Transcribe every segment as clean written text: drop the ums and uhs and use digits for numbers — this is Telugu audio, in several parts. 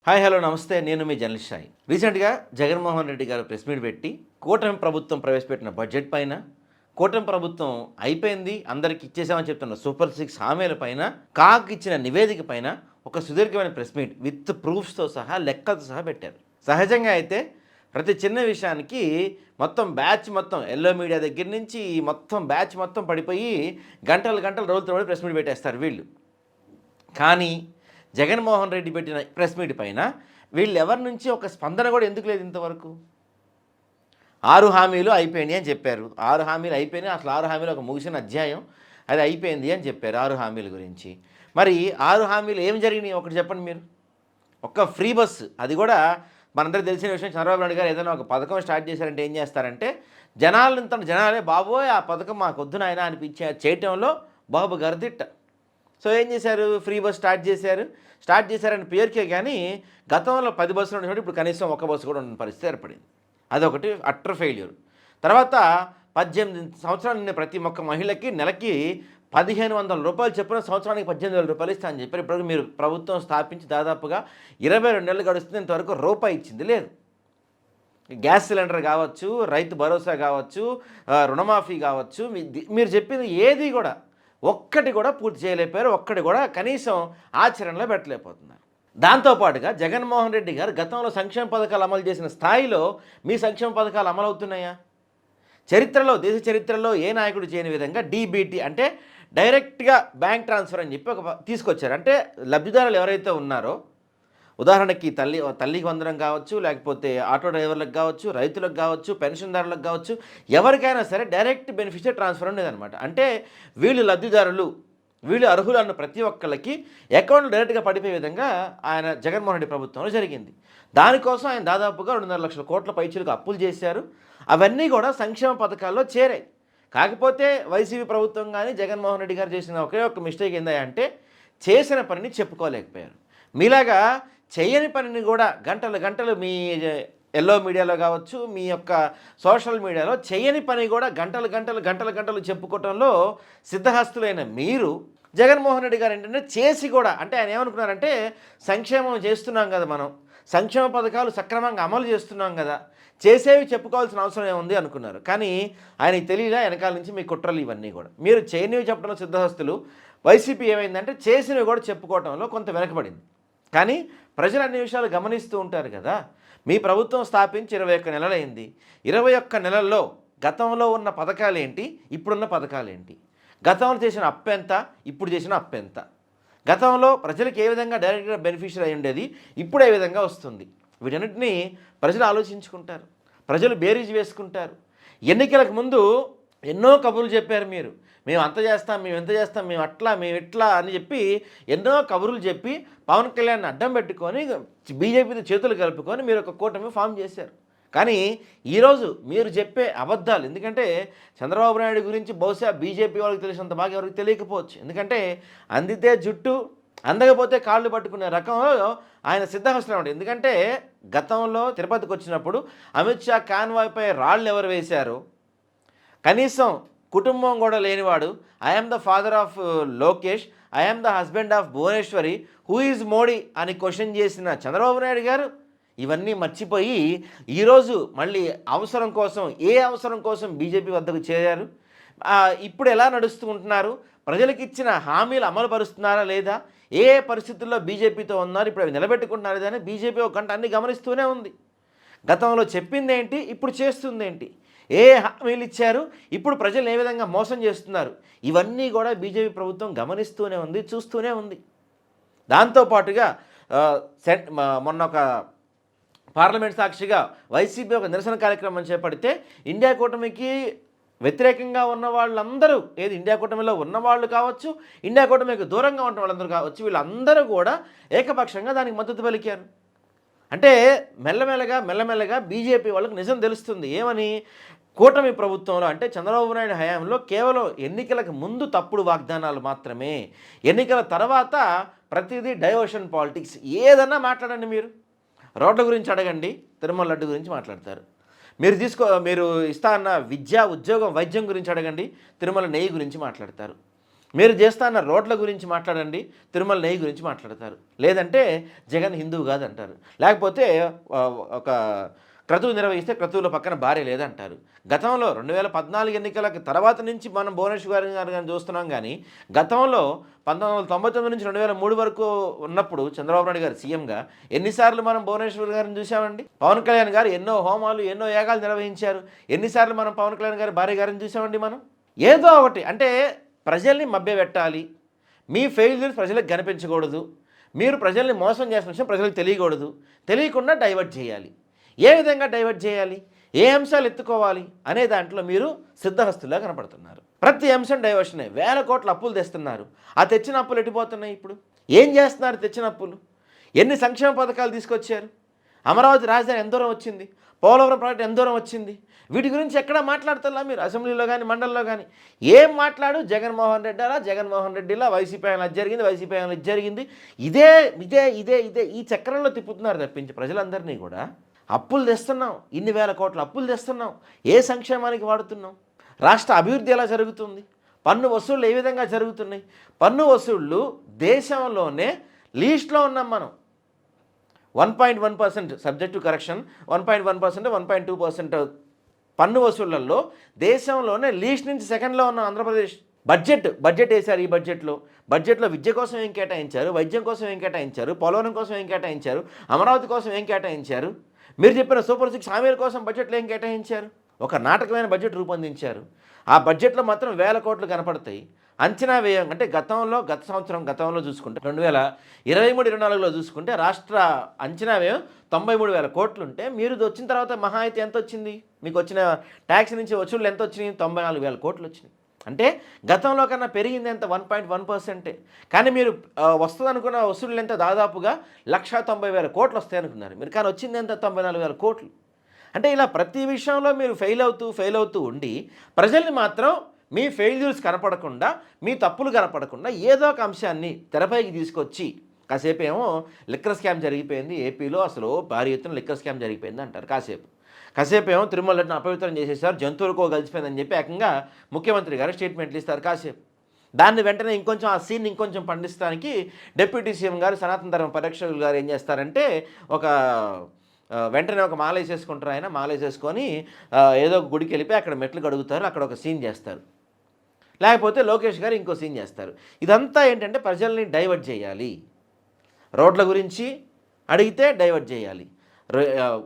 హాయ్ హలో నమస్తే. నేను మీ జర్నలిస్ట్ సాయి. రీసెంట్గా జగన్మోహన్ రెడ్డి గారు ప్రెస్ మీట్ పెట్టి కూటమి ప్రభుత్వం ప్రవేశపెట్టిన బడ్జెట్ పైన, కూటమి ప్రభుత్వం అయిపోయింది అందరికి ఇచ్చేసామని చెప్తున్న సూపర్ 6 హామీల పైన, కాగ్ ఇచ్చిన నివేదిక పైన ఒక సుదీర్ఘమైన ప్రెస్ మీట్ విత్ ప్రూఫ్స్తో సహా లెక్కలతో సహా పెట్టారు. సహజంగా అయితే ప్రతి చిన్న విషయానికి మొత్తం ఎల్లో మీడియా దగ్గర నుంచి మొత్తం బ్యాచ్ మొత్తం పడిపోయి గంటలు రోజుల తరబడి ప్రెస్ మీట్ పెట్టేస్తారు వీళ్ళు. కానీ జగన్మోహన్ రెడ్డి పెట్టిన ప్రెస్ మీట్ పైన వీళ్ళు ఎవరి నుంచి ఒక స్పందన కూడా ఎందుకు లేదు ఇంతవరకు? 6 హామీలు అయిపోయినాయి అని చెప్పారు. 6 హామీలు అయిపోయినాయి. అసలు 6 హామీలు ఒక ముగిసిన అధ్యాయం, అది అయిపోయింది అని చెప్పారు 6 హామీల గురించి. మరి 6 హామీలు ఏం జరిగినాయి ఒకటి చెప్పండి మీరు? ఒక్క ఫ్రీ బస్సు, అది కూడా మనందరికీ తెలిసిన విషయం. చంద్రబాబు నాయుడు గారు ఏదైనా ఒక పథకం స్టార్ట్ చేశారంటే ఏం చేస్తారంటే జనాలే బాబోయ్ ఆ పథకం మాకు వద్దు నాయన అనిపించే చేయటంలో బాబు గర్దిట్ట. సో ఏం చేశారు? ఫ్రీ బస్ స్టార్ట్ చేశారని పేరుకే కానీ గతంలో 10 బస్సులు ఉండేవాడు, ఇప్పుడు కనీసం ఒక బస్సు కూడా ఉన్న పరిస్థితి ఏర్పడింది. అదొకటి అట్టర్ ఫెయిల్యూర్. తర్వాత 18 సంవత్సరాలు నిన్న ప్రతి ఒక్క మహిళకి నెలకి 1500 రూపాయలు చొప్పున సంవత్సరానికి 18,000 రూపాయలు ఇస్తా అని చెప్పారు. ఇప్పుడు మీరు ప్రభుత్వం స్థాపించి దాదాపుగా 22 నెలలు గడుస్తుంది, ఇంతవరకు రూపాయి ఇచ్చింది లేదు. గ్యాస్ సిలిండర్ కావచ్చు, రైతు భరోసా కావచ్చు, రుణమాఫీ కావచ్చు, మీరు చెప్పింది ఏది కూడా ఒక్కటి కూడా పూర్తి చేయలేకపోయారు. ఒక్కటి కూడా కనీసం ఆచరణలో పెట్టలేకపోతున్నారు. దాంతోపాటుగా జగన్మోహన్ రెడ్డి గారు గతంలో సంక్షేమ పథకాలు అమలు చేసిన స్థాయిలో మీ సంక్షేమ పథకాలు అమలవుతున్నాయా? దేశ చరిత్రలో ఏ నాయకుడు చేయని విధంగా డీబీటీ అంటే డైరెక్ట్గా బ్యాంక్ ట్రాన్స్ఫర్ అని చెప్పి తీసుకొచ్చారు. అంటే లబ్ధిదారులు ఎవరైతే ఉన్నారో, ఉదాహరణకి తల్లికి వందనం కావచ్చు, లేకపోతే ఆటో డ్రైవర్లకు కావచ్చు, రైతులకు కావచ్చు, పెన్షన్దారులకు కావచ్చు, ఎవరికైనా సరే డైరెక్ట్ బెనిఫిషియరీ ట్రాన్స్ఫర్ ఉండేదన్నమాట. అంటే వీళ్ళు లబ్ధిదారులు, వీళ్ళు అర్హులు అన్న ప్రతి ఒక్కళ్ళకి అకౌంట్లు డైరెక్ట్గా పడిపోయే విధంగా ఆయన జగన్మోహన్ రెడ్డి ప్రభుత్వంలో జరిగింది. దానికోసం ఆయన దాదాపుగా 2.5 లక్షల కోట్ల పైచీలకు అప్పులు చేశారు. అవన్నీ కూడా సంక్షేమ పథకాల్లో చేరాయి. కాకపోతే వైసీపీ ప్రభుత్వం కానీ జగన్మోహన్ రెడ్డి గారు చేసిన ఒకే ఒక్క మిస్టేక్ ఏంటంటే చేసిన పనిని చెప్పుకోలేకపోయారు. మీలాగా చేయని పనిని కూడా గంటలు మీ ఎల్లో మీడియాలో కావచ్చు, మీ యొక్క సోషల్ మీడియాలో చేయని పని కూడా గంటలు చెప్పుకోవటంలో సిద్ధహస్తులైన మీరు, జగన్మోహన్ రెడ్డి గారు ఏంటంటే చేసి కూడా, అంటే ఆయన ఏమనుకున్నారంటే సంక్షేమం చేస్తున్నాం కదా, మనం సంక్షేమ పథకాలు సక్రమంగా అమలు చేస్తున్నాం కదా, చేసేవి చెప్పుకోవాల్సిన అవసరం ఏముంది అనుకున్నారు. కానీ ఆయనకి తెలియదా వెనకాల నుంచి మీ కుట్రలు ఇవన్నీ కూడా. మీరు చేయనివి చెప్పడంలో సిద్ధహస్తులు. వైసీపీ ఏమైందంటే చేసినవి కూడా చెప్పుకోవడంలో కొంత వెనకబడింది. కానీ ప్రజలు అన్ని విషయాలు గమనిస్తూ ఉంటారు కదా. మీ ప్రభుత్వం స్థాపించి 21 నెలలైంది. 21 నెలల్లో గతంలో ఉన్న పథకాలు ఏంటి, ఇప్పుడున్న పథకాలు ఏంటి, గతంలో చేసిన అప్పు ఎంత, ఇప్పుడు చేసిన అప్పు ఎంత, గతంలో ప్రజలకు ఏ విధంగా డైరెక్ట్గా బెనిఫిషియరీ అయి ఉండేది, ఇప్పుడు ఏ విధంగా వస్తుంది, వీటన్నిటినీ ప్రజలు ఆలోచించుకుంటారు, ప్రజలు బేరీజు వేసుకుంటారు. ఎన్నికలకు ముందు ఎన్నో కబుర్లు చెప్పారు మీరు. మేము అంత చేస్తాం, మేము ఎంత చేస్తాం, మేము అట్లా, మేము ఇట్లా అని చెప్పి ఎన్నో కబుర్లు చెప్పి పవన్ కళ్యాణ్ని అడ్డం పెట్టుకొని బీజేపీతో చేతులు కలుపుకొని మీరు ఒక కూటమి ఫామ్ చేశారు. కానీ ఈరోజు మీరు చెప్పే అబద్ధాలు, ఎందుకంటే చంద్రబాబు నాయుడు గురించి బహుశా బీజేపీ వాళ్ళకి తెలిసినంత బాగా ఎవరికి తెలియకపోవచ్చు. ఎందుకంటే అందితే జుట్టు, అందకపోతే కాళ్ళు పట్టుకునే రకంలో ఆయన సిద్ధహస్తులు ఉంటాడు. ఎందుకంటే గతంలో తిరుపతికి వచ్చినప్పుడు అమిత్ షా కాన్వాయ్పై రాళ్ళు ఎవరు వేశారో, కనీసం కుటుంబం కూడా లేనివాడు, I'm the father of Lokesh, I'm the husband of Bhuvaneswari, who is Modi అని క్వశ్చన్ చేసిన చంద్రబాబు నాయుడు గారు ఇవన్నీ మర్చిపోయి ఈరోజు మళ్ళీ ఏ అవసరం కోసం బీజేపీ వద్దకు చేరారు, ఇప్పుడు ఎలా నడుస్తూ ఉంటున్నారు, ప్రజలకు ఇచ్చిన హామీలు అమలు పరుస్తున్నారా లేదా, ఏ పరిస్థితుల్లో బీజేపీతో ఉన్నారు, ఇప్పుడు అవి నిలబెట్టుకుంటున్నారు లేదా అని బీజేపీ ఒక గంట అన్ని గమనిస్తూనే ఉంది. గతంలో చెప్పిందేంటి, ఇప్పుడు చేస్తుందేంటి, ఏ హామీలు ఇచ్చారు, ఇప్పుడు ప్రజలు ఏ విధంగా మోసం చేస్తున్నారు, ఇవన్నీ కూడా బీజేపీ ప్రభుత్వం గమనిస్తూనే ఉంది, చూస్తూనే ఉంది. దాంతోపాటుగా మొన్న ఒక పార్లమెంట్ సాక్షిగా వైసీపీ ఒక నిరసన కార్యక్రమం చేపడితే ఇండియా కూటమికి వ్యతిరేకంగా ఉన్న వాళ్ళందరూ, ఇండియా కూటమిలో ఉన్నవాళ్ళు కావచ్చు, ఇండియా కూటమికి దూరంగా ఉన్న వాళ్ళందరూ కావచ్చు, వీళ్ళందరూ కూడా ఏకపక్షంగా దానికి మద్దతు పలికారు. అంటే మెల్లమెల్లగా బీజేపీ వాళ్ళకి నిజం తెలుస్తుంది. ఏమని? కూటమి ప్రభుత్వంలో అంటే చంద్రబాబు నాయుడు హయాంలో కేవలం ఎన్నికలకు ముందు తప్పుడు వాగ్దానాలు మాత్రమే, ఎన్నికల తర్వాత ప్రతిదీ డైవర్షన్ పాలిటిక్స్. ఏదన్నా మాట్లాడండి, మీరు రోడ్ల గురించి అడగండి, తిరుమల లడ్డు గురించి మాట్లాడతారు. మీరు ఇస్తా అన్న విద్య, ఉద్యోగం, వైద్యం గురించి అడగండి, తిరుమల నెయ్యి గురించి మాట్లాడతారు. మీరు చేస్తా అన్న రోడ్ల గురించి మాట్లాడండి, తిరుమల నెయ్యి గురించి మాట్లాడతారు. లేదంటే జగన్ హిందువు కాదంటారు. లేకపోతే ఒక క్రతువు నిర్వహిస్తే క్రతువుల పక్కన భార్య లేదంటారు. గతంలో 2014 ఎన్నికలకు తర్వాత నుంచి మనం భువనేశ్వర్ గారు కానీ చూస్తున్నాం. కానీ గతంలో 1999 నుంచి 2003 వరకు ఉన్నప్పుడు చంద్రబాబు నాయుడు గారు సీఎంగా ఎన్నిసార్లు మనం భువనేశ్వర్ గారిని చూసామండి? పవన్ కళ్యాణ్ గారు ఎన్నో హోమాలు, ఎన్నో యాగాలు నిర్వహించారు. ఎన్నిసార్లు మనం పవన్ కళ్యాణ్ గారి భార్య గారిని చూసామండి మనం? ఏదో ఒకటి అంటే ప్రజల్ని మభ్యపెట్టాలి, మీ ఫెయిల్యూర్స్ ప్రజలకు కనిపించకూడదు, మీరు ప్రజల్ని మోసం చేసిన విషయం ప్రజలకు తెలియకూడదు, తెలియకుండా డైవర్ట్ చేయాలి. ఏ విధంగా డైవర్ట్ చేయాలి, ఏ అంశాలు ఎత్తుకోవాలి అనే దాంట్లో మీరు సిద్ధహస్తులా కనపడుతున్నారు. ప్రతి అంశం డైవర్షనే. 1000 కోట్ల అప్పులు తెస్తున్నారు. ఆ తెచ్చిన అప్పులు ఎట్టిపోతున్నాయి? ఇప్పుడు ఏం చేస్తున్నారు? తెచ్చిన అప్పులు ఎన్ని సంక్షేమ పథకాలు తీసుకొచ్చారు? అమరావతి రాజధాని ఎంత దూరం వచ్చింది? పోలవరం ప్రాజెక్ట్ ఎంత దూరం వచ్చింది? వీటి గురించి ఎక్కడా మాట్లాడుతున్నా మీరు అసెంబ్లీలో కానీ మండలిలో కానీ. ఏం మాట్లాడు? జగన్మోహన్ రెడ్డి అలా, జగన్మోహన్ రెడ్డిలా, వైసీపీ ఆయన అది జరిగింది, వైసీపీ ఆయన ఇది జరిగింది, ఇదే ఇదే ఇదే ఇదే ఈ చక్రంలో తిప్పుతున్నారు తప్పించి ప్రజలందరినీ కూడా. అప్పులు తెస్తున్నాం, ఇన్ని 1000 కోట్ల అప్పులు తెస్తున్నాం, ఏ సంక్షేమానికి వాడుతున్నాం? రాష్ట్ర అభివృద్ధి ఎలా జరుగుతుంది? పన్ను వసూళ్ళు ఏ విధంగా జరుగుతున్నాయి? పన్ను వసూళ్ళు దేశంలోనే లీస్ట్లో ఉన్నాం మనం. 1.1% సబ్జెక్ట్ టు కరెక్షన్, 1.1%, 1.2% పన్ను వసూళ్లలో దేశంలోనే లీస్ట్ నుంచి సెకండ్లో ఉన్న ఆంధ్రప్రదేశ్. బడ్జెట్ వేశారు. ఈ బడ్జెట్లో విద్య కోసం ఏం కేటాయించారు, వైద్యం కోసం ఏం కేటాయించారు, పోలవరం కోసం ఏం కేటాయించారు, అమరావతి కోసం ఏం కేటాయించారు, మీరు చెప్పిన సూపర్ 6 హామీల కోసం బడ్జెట్లో ఏం కేటాయించారు? ఒక నాటకమైన బడ్జెట్ రూపొందించారు. ఆ బడ్జెట్లో మాత్రం 1000 కోట్లు కనపడతాయి. అంచనా వ్యయం అంటే గత సంవత్సరం చూసుకుంటే 2023-24లో చూసుకుంటే రాష్ట్ర అంచనా వ్యయం 93,000 కోట్లు ఉంటే మీరు వచ్చిన తర్వాత మహా అయితే ఎంత వచ్చింది? మీకు వచ్చిన ట్యాక్స్ నుంచి వసూళ్ళు ఎంత వచ్చినాయి? 94,000 కోట్లు వచ్చినాయి. అంటే గతంలో కన్నా పెరిగింది ఎంత? 1.1%. కానీ మీరు వస్తుంది అనుకున్న వసూళ్ళు ఎంత? దాదాపుగా 1,90,000 కోట్లు వస్తాయి అనుకున్నారు మీరు. కానీ వచ్చింది ఎంత? 94,000 కోట్లు. అంటే ఇలా ప్రతి విషయంలో మీరు ఫెయిల్ అవుతూ ఉండి ప్రజల్ని మాత్రం మీ ఫెయిల్యూర్స్ కనపడకుండా, మీ తప్పులు కనపడకుండా ఏదో ఒక అంశాన్ని తెరపైకి తీసుకొచ్చి కాసేపు ఏమో లిక్కర్ స్కామ్ జరిగిపోయింది ఏపీలో, అసలు భారీ ఎత్తున లిక్కర్ స్కామ్ జరిగిపోయింది అంటారు. కాసేపు ఏమో తిరుమలని అపవిత్రం చేసేసారు, జంతువులకో కలిసిపోయిందని చెప్పి ఏకంగా ముఖ్యమంత్రి గారు స్టేట్మెంట్లు ఇస్తారు. దాన్ని వెంటనే ఇంకొంచెం ఆ సీన్ ఇంకొంచెం పండిస్తానికి డిప్యూటీ సీఎం గారు, సనాతన ధర్మ పరిరక్షకులు గారు ఏం చేస్తారంటే వెంటనే ఒక మాల వేసేసుకుంటారు. ఆయన మాల వేసేసుకొని ఏదో ఒక గుడికి వెళ్ళిపోయి అక్కడ మెట్లు కడుగుతారు, అక్కడ ఒక సీన్ చేస్తారు. లేకపోతే లోకేష్ గారు ఇంకో సీన్ చేస్తారు. ఇదంతా ఏంటంటే ప్రజల్ని డైవర్ట్ చేయాలి. రోడ్ల గురించి అడిగితే డైవర్ట్ చేయాలి,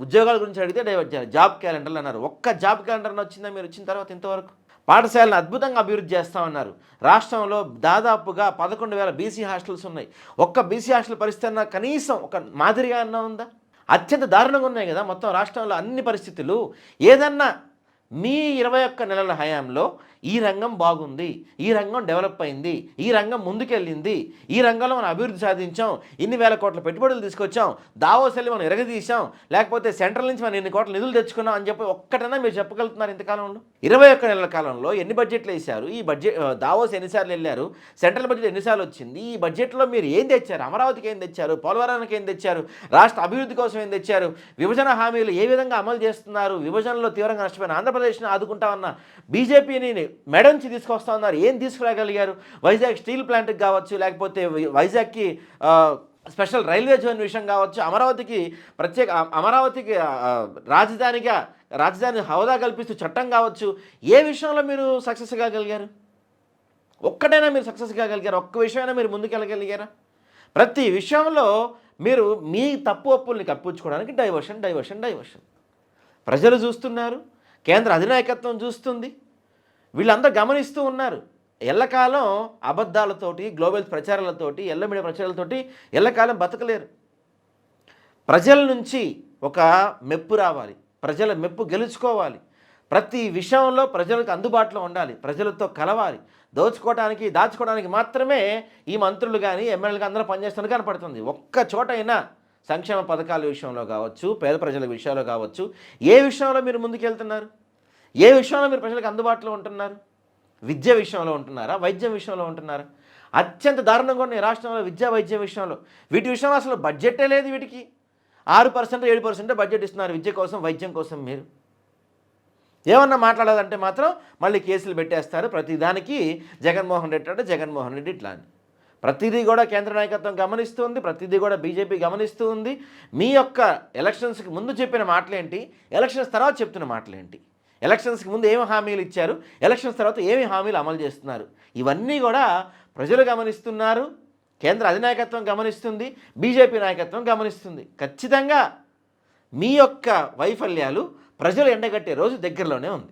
ఉద్యోగాల గురించి అడిగితే డైవర్ట్ చేయాలి. జాబ్ క్యాలెండర్లు అన్నారు. ఒక్క జాబ్ క్యాలెండర్ని వచ్చిందా మీరు వచ్చిన తర్వాత ఇంతవరకు? పాఠశాలను అద్భుతంగా అభివృద్ధి చేస్తామన్నారు. రాష్ట్రంలో దాదాపుగా 11,000 బీసీ హాస్టల్స్ ఉన్నాయి. ఒక్క బీసీ హాస్టల్ పరిస్థితి అన్నా కనీసం ఒక మాదిరిగా అన్నా ఉందా? అత్యంత దారుణంగా ఉన్నాయి కదా మొత్తం రాష్ట్రంలో అన్ని పరిస్థితులు. ఏదన్నా మీ 21 నెలల హయాంలో ఈ రంగం బాగుంది, ఈ రంగం డెవలప్ అయింది, ఈ రంగం ముందుకెళ్ళింది, ఈ రంగంలో మనం అభివృద్ధి సాధించాం, ఇన్ని 1000 కోట్ల పెట్టుబడులు తీసుకొచ్చాం, దావోస్ వెళ్ళి మనం ఎరగదీశాం, లేకపోతే సెంట్రల్ నుంచి మనం ఇన్ని కోట్ల నిధులు తెచ్చుకున్నాం అని చెప్పి ఒక్కటన్నా మీరు చెప్పగలుగుతున్నారు ఇంతకాలంలో? 21 నెలల కాలంలో ఎన్ని బడ్జెట్లు వేశారు? ఈ బడ్జెట్ దావోస్ ఎన్నిసార్లు వెళ్ళారు? సెంట్రల్ బడ్జెట్ ఎన్నిసార్లు వచ్చింది? ఈ బడ్జెట్లో మీరు ఏం తెచ్చారు? అమరావతికి ఏం తెచ్చారు? పోలవరానికి ఏం తెచ్చారు? రాష్ట్ర అభివృద్ధి కోసం ఏం తెచ్చారు? విభజన హామీలు ఏ విధంగా అమలు చేస్తున్నారు? విభజనలో తీవ్రంగా నష్టపోయిన ఆంధ్రప్రదేశ్ని ఆదుకుంటామన్న బీజేపీని మెడ నుంచి తీసుకొస్తా ఉన్నారు. ఏం తీసుకురాగలిగారు? వైజాగ్ స్టీల్ ప్లాంట్కి కావచ్చు, లేకపోతే వైజాగ్కి స్పెషల్ రైల్వే జోన్ విషయం కావచ్చు, అమరావతికి రాజధాని హోదా కల్పిస్తూ చట్టం కావచ్చు, ఏ విషయంలో మీరు సక్సెస్ కాగలిగారు? ఒక్కటైనా మీరు సక్సెస్ కాగలిగారు? ఒక్క విషయమైనా మీరు ముందుకెళ్ళగలిగారా? ప్రతి విషయంలో మీరు మీ తప్పు ఒప్పుల్ని కప్పించుకోవడానికి డైవర్షన్. ప్రజలు చూస్తున్నారు, కేంద్ర అధినాయకత్వం చూస్తుంది, వీళ్ళందరూ గమనిస్తూ ఉన్నారు. ఎల్లకాలం అబద్ధాలతోటి, గ్లోబల్ ప్రచారాలతోటి, మీడియా ప్రచారాలతోటి ఎల్లకాలం బతకలేరు. ప్రజల నుంచి ఒక మెప్పు రావాలి, ప్రజల మెప్పు గెలుచుకోవాలి, ప్రతి విషయంలో ప్రజలకు అందుబాటులో ఉండాలి, ప్రజలతో కలవాలి. దాచుకోవడానికి మాత్రమే ఈ మంత్రులు కానీ ఎమ్మెల్యేలు అందరూ పనిచేస్తున్నట్టు కనపడుతుంది. ఒక్క చోటైనా సంక్షేమ పథకాల విషయంలో కావచ్చు, పేద ప్రజల విషయంలో కావచ్చు, ఏ విషయంలో మీరు ముందుకెళ్తున్నారు? ఏ విషయంలో మీరు ప్రజలకు అందుబాటులో ఉంటున్నారు? విద్య విషయంలో ఉంటున్నారా? వైద్యం విషయంలో ఉంటున్నారా? అత్యంత దారుణంగా ఉన్నాయి రాష్ట్రంలో విద్యా వైద్యం విషయంలో. వీటి విషయంలో అసలు బడ్జెటే లేదు. వీటికి 6%, 7% బడ్జెట్ ఇస్తున్నారు విద్య కోసం, వైద్యం కోసం. మీరు ఏమన్నా మాట్లాడాలంటే మాత్రం మళ్ళీ కేసులు పెట్టేస్తారు. ప్రతిదానికి జగన్మోహన్ రెడ్డి అంటే జగన్మోహన్ రెడ్డి ఇట్లా అని. ప్రతిదీ కూడా కేంద్ర నాయకత్వం గమనిస్తూ ఉంది. ప్రతిదీ కూడా బీజేపీ గమనిస్తూ ఉంది. మీ యొక్క ఎలక్షన్స్కి ముందు చెప్పిన మాటలేంటి, ఎలక్షన్స్ తర్వాత చెప్తున్న మాటలేంటి, ఎలక్షన్స్కి ముందు ఏమి హామీలు ఇచ్చారు, ఎలక్షన్స్ తర్వాత ఏమి హామీలు అమలు చేస్తున్నారు, ఇవన్నీ కూడా ప్రజలు గమనిస్తున్నారు. కేంద్ర అధినాయకత్వం గమనిస్తుంది. బీజేపీ నాయకత్వం గమనిస్తుంది. ఖచ్చితంగా మీ యొక్క వైఫల్యాలు ప్రజలు ఎండగట్టే రోజు దగ్గరలోనే ఉంది.